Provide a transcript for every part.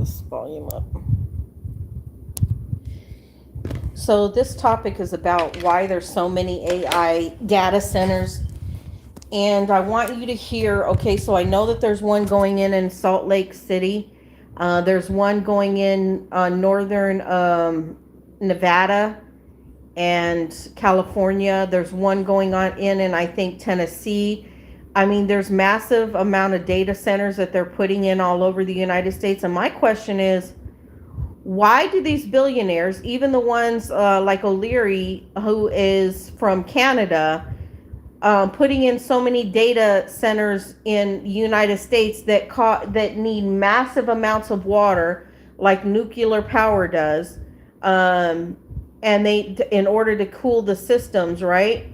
this volume up. So this topic is about why there's so many AI data centers. And I want you to hear, okay, so I know that there's one going in Salt Lake City. There's one going in northern Nevada and California. There's one going on in I think Tennessee. I mean, there's massive amount of data centers that they're putting in all over the United States. And my question is, why do these billionaires, even the ones like O'Leary, who is from Canada, putting in so many data centers in the United States that need massive amounts of water, like nuclear power does, and they in order to cool the systems, right?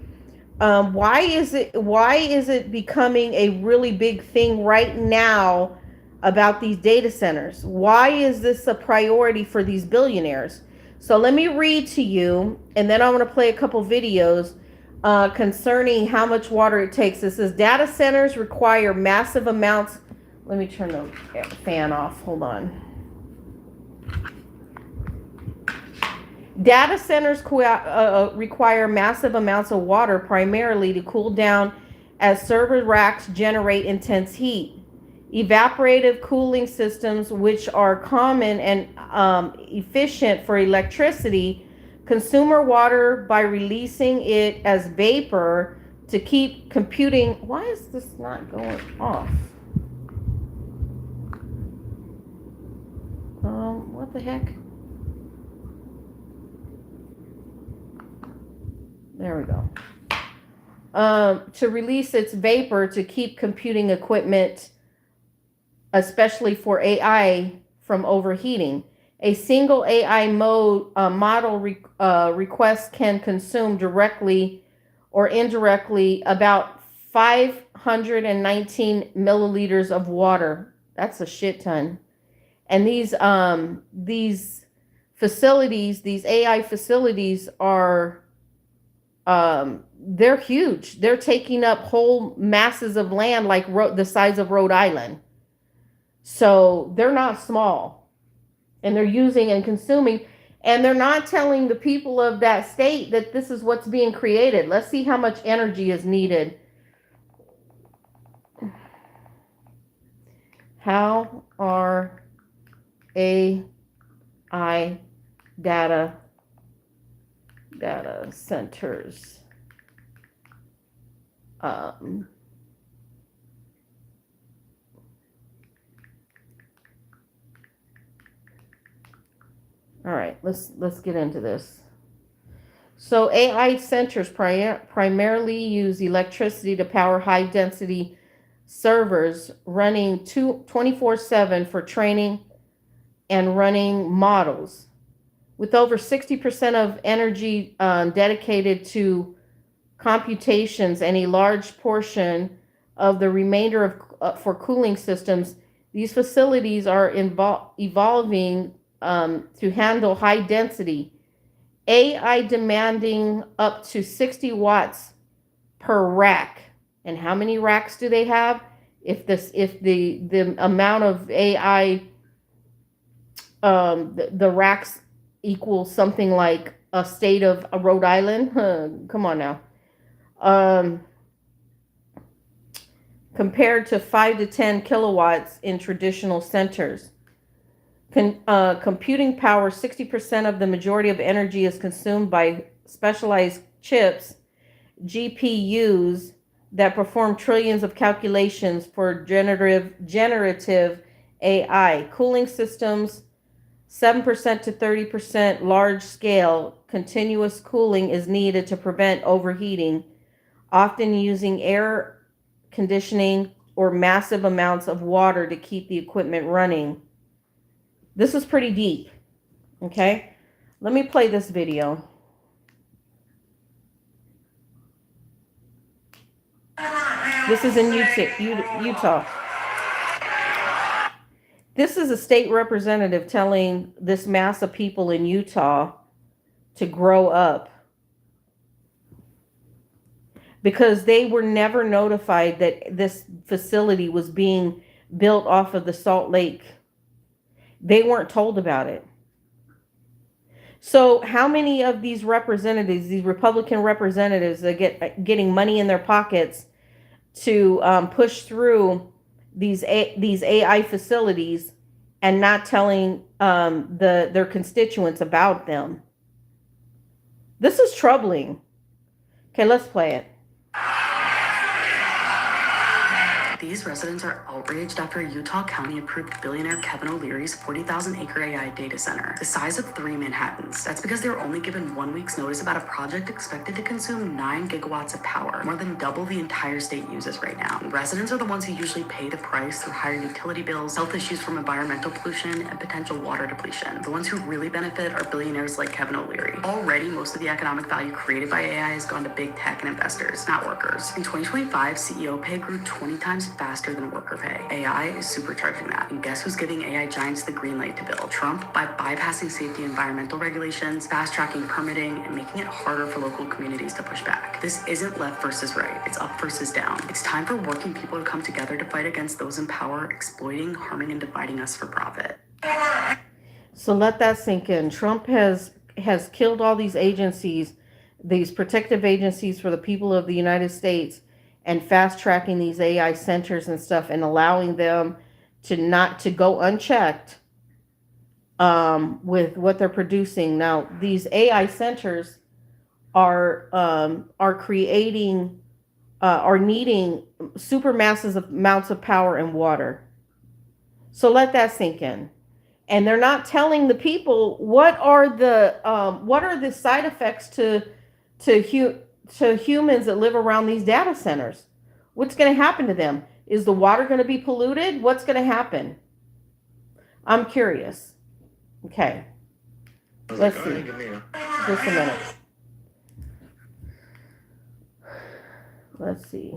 Why is it becoming a really big thing right now about these data centers? Why is this a priority for these billionaires? So let me read to you, and then I want to play a couple videos concerning how much water it takes. This says data centers require massive amounts. Let me turn the fan off. Hold on. Data centers require massive amounts of water primarily to cool down as server racks generate intense heat. Evaporative cooling systems, which are common and efficient for electricity, consume water by releasing it as vapor to keep computing. Why is this not going off? What the heck? There we go. To release its vapor to keep computing equipment, especially for AI, from overheating. A single AI model request can consume directly or indirectly about 519 milliliters of water. That's a shit ton. And these facilities, these AI facilities are they're huge. They're taking up whole masses of land like the size of Rhode Island. So they're not small, and they're using and consuming, and they're not telling the people of that state that this is what's being created. Let's see how much energy is needed. How are AI data centers all right, let's get into this. So AI centers primarily use electricity to power high density servers running 24/7 for training and running models. With over 60% of energy dedicated to computations and a large portion of the remainder for cooling systems, these facilities are evolving to handle high density AI, demanding up to 60 watts per rack. And how many racks do they have? If the amount of AI, the racks equal something like a state of Rhode Island. Come on now. Compared to 5 to 10 kilowatts in traditional centers. Computing power, 60% of the majority of energy is consumed by specialized chips, GPUs, that perform trillions of calculations for generative AI. Cooling systems, 7% to 30% large scale continuous cooling is needed to prevent overheating, often using air conditioning or massive amounts of water to keep the equipment running. This is pretty deep. Okay, let me play this video. This is in Utah. This is a state representative telling this mass of people in Utah to grow up, because they were never notified that this facility was being built off of the Salt Lake. They weren't told about it. So how many of these representatives, these Republican representatives that getting money in their pockets to push through these AI facilities and not telling their constituents about them? This is troubling. Okay, let's play it. These residents are outraged after a Utah County approved billionaire Kevin O'Leary's 40,000-acre AI data center, the size of 3 Manhattans. That's because they were only given 1 week's notice about a project expected to consume 9 gigawatts of power, more than double the entire state uses right now. Residents are the ones who usually pay the price through higher utility bills, health issues from environmental pollution, and potential water depletion. The ones who really benefit are billionaires like Kevin O'Leary. Already, most of the economic value created by AI has gone to big tech and investors, not workers. In 2025, CEO pay grew 20 times faster than worker pay. AI is supercharging that. And guess who's giving AI giants the green light to build? Trump, by bypassing safety and environmental regulations, fast-tracking permitting, and making it harder for local communities to push back. This isn't left versus right. It's up versus down. It's time for working people to come together to fight against those in power, exploiting, harming, and dividing us for profit. So let that sink in. Trump has killed all these agencies, these protective agencies for the people of the United States, and fast tracking these AI centers and stuff, and allowing them to go unchecked with what they're producing. Now, these AI centers are creating are needing super massive amounts of power and water. So let that sink in. And they're not telling the people what are the side effects to humans that live around these data centers. What's going to happen to them? Is the water going to be polluted? What's going to happen? I'm curious. Okay. Let's see. Just a minute. Let's see.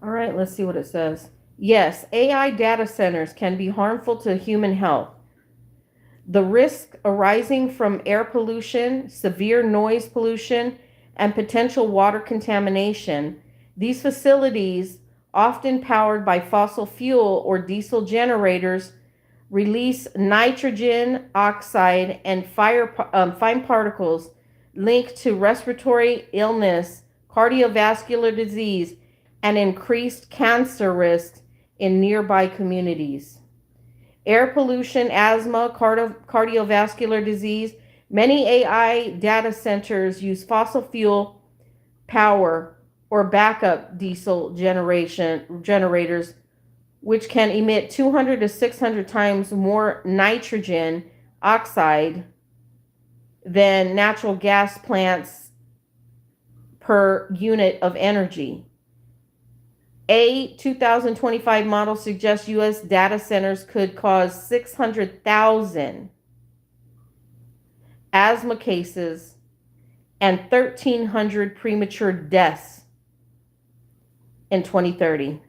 All right, let's see what it says. Yes, AI data centers can be harmful to human health. The risk arising from air pollution, severe noise pollution, and potential water contamination. These facilities, often powered by fossil fuel or diesel generators, release nitrogen oxide and fine particles linked to respiratory illness, cardiovascular disease, and increased cancer risks in nearby communities. Air pollution, asthma, cardiovascular disease. Many AI data centers use fossil fuel power or backup diesel generators, which can emit 200 to 600 times more nitrogen oxide than natural gas plants per unit of energy. A 2025 model suggests U.S. data centers could cause 600,000 asthma cases and 1,300 premature deaths in 2030.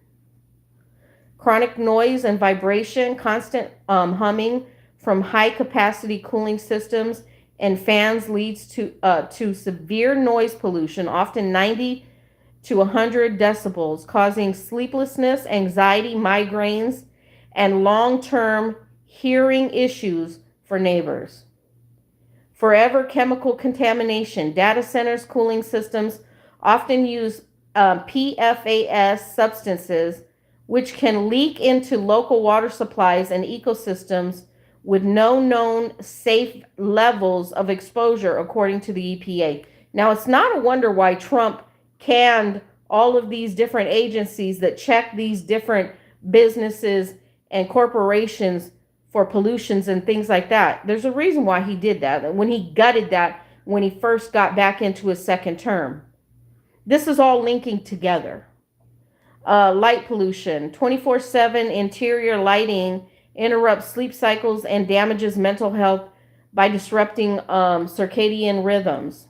Chronic noise and vibration, constant humming from high-capacity cooling systems and fans leads to severe noise pollution, often 90 to 100 decibels, causing sleeplessness, anxiety, migraines, and long-term hearing issues for neighbors. Forever chemical contamination. Data centers' cooling systems often use PFAS substances, which can leak into local water supplies and ecosystems with no known safe levels of exposure, according to the EPA. Now, it's not a wonder why Trump canned all of these different agencies that check these different businesses and corporations for pollutions and things like that. There's a reason why he did that. When he gutted that, when he first got back into his second term. This is all linking together. Light pollution. 24/7 interior lighting interrupts sleep cycles and damages mental health by disrupting circadian rhythms.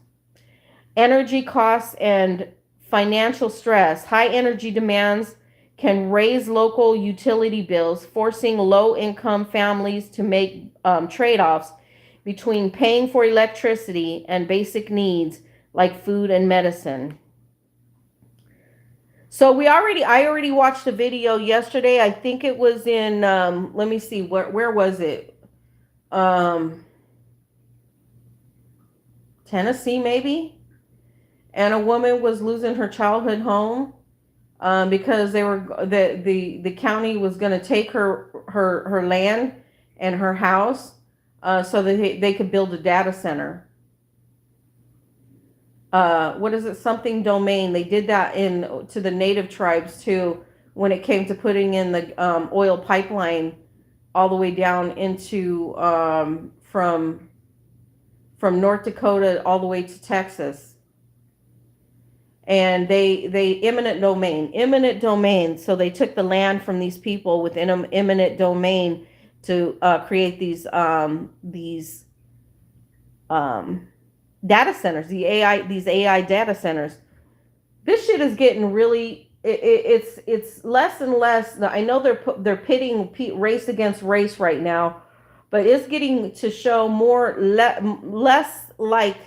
Energy costs and financial stress. High energy demands can raise local utility bills, forcing low income families to make trade offs between paying for electricity and basic needs like food and medicine. So I already watched a video yesterday. I think it was in let me see, where was it? Um Tennessee maybe? And a woman was losing her childhood home because the county was going to take her land and her house so that they could build a data center. What is it? Something domain. They did that in to the native tribes too when it came to putting in the oil pipeline all the way down into from North Dakota all the way to Texas. And they eminent domain. So they took the land from these people within an eminent domain to create these data centers, these AI data centers. This shit is getting really. It's less and less. I know they're pitting race against race right now, but it's getting to show less like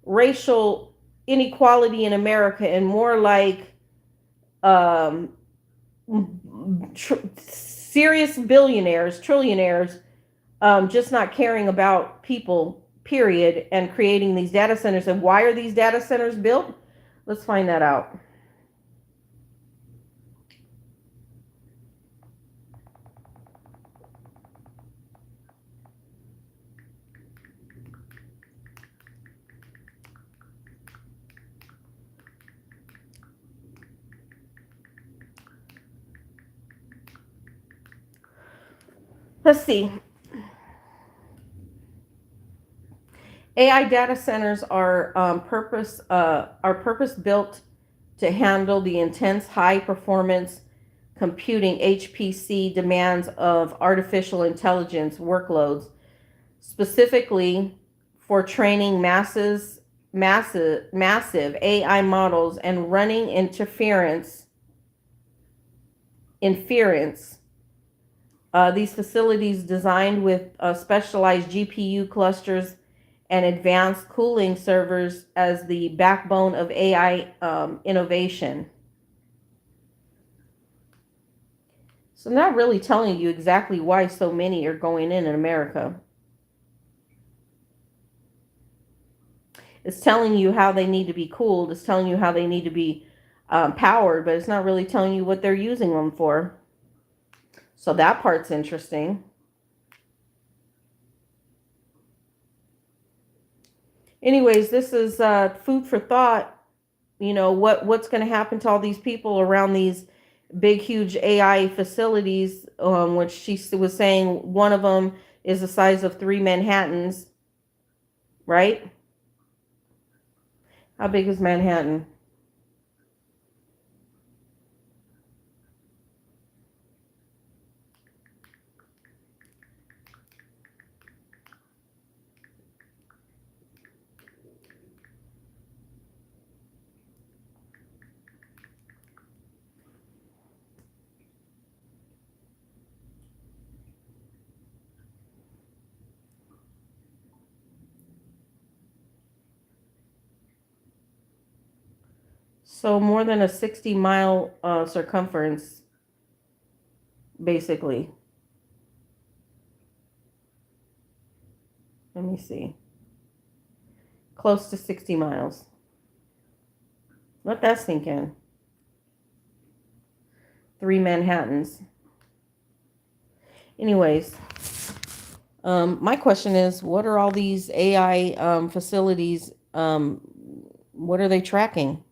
racial inequality in America and more like um, serious billionaires, trillionaires, just not caring about people, period, and creating these data centers. And why are these data centers built? Let's find that out. Let's see. AI data centers are purpose built to handle the intense high performance computing (HPC) demands of artificial intelligence workloads, specifically for training massive AI models and running inference. These facilities designed with specialized GPU clusters and advanced cooling servers as the backbone of AI innovation. So not really telling you exactly why so many are going in America. It's telling you how they need to be cooled. It's telling you how they need to be powered, but it's not really telling you what they're using them for. So that part's interesting. Anyways, this is food for thought. You know, what's going to happen to all these people around these big, huge AI facilities, which she was saying one of them is the size of 3 Manhattans, right? How big is Manhattan? So more than a 60-mile circumference, basically. Let me see. Close to 60 miles. Let that sink in. 3 Manhattans. Anyways, my question is, what are all these AI facilities? What are they tracking?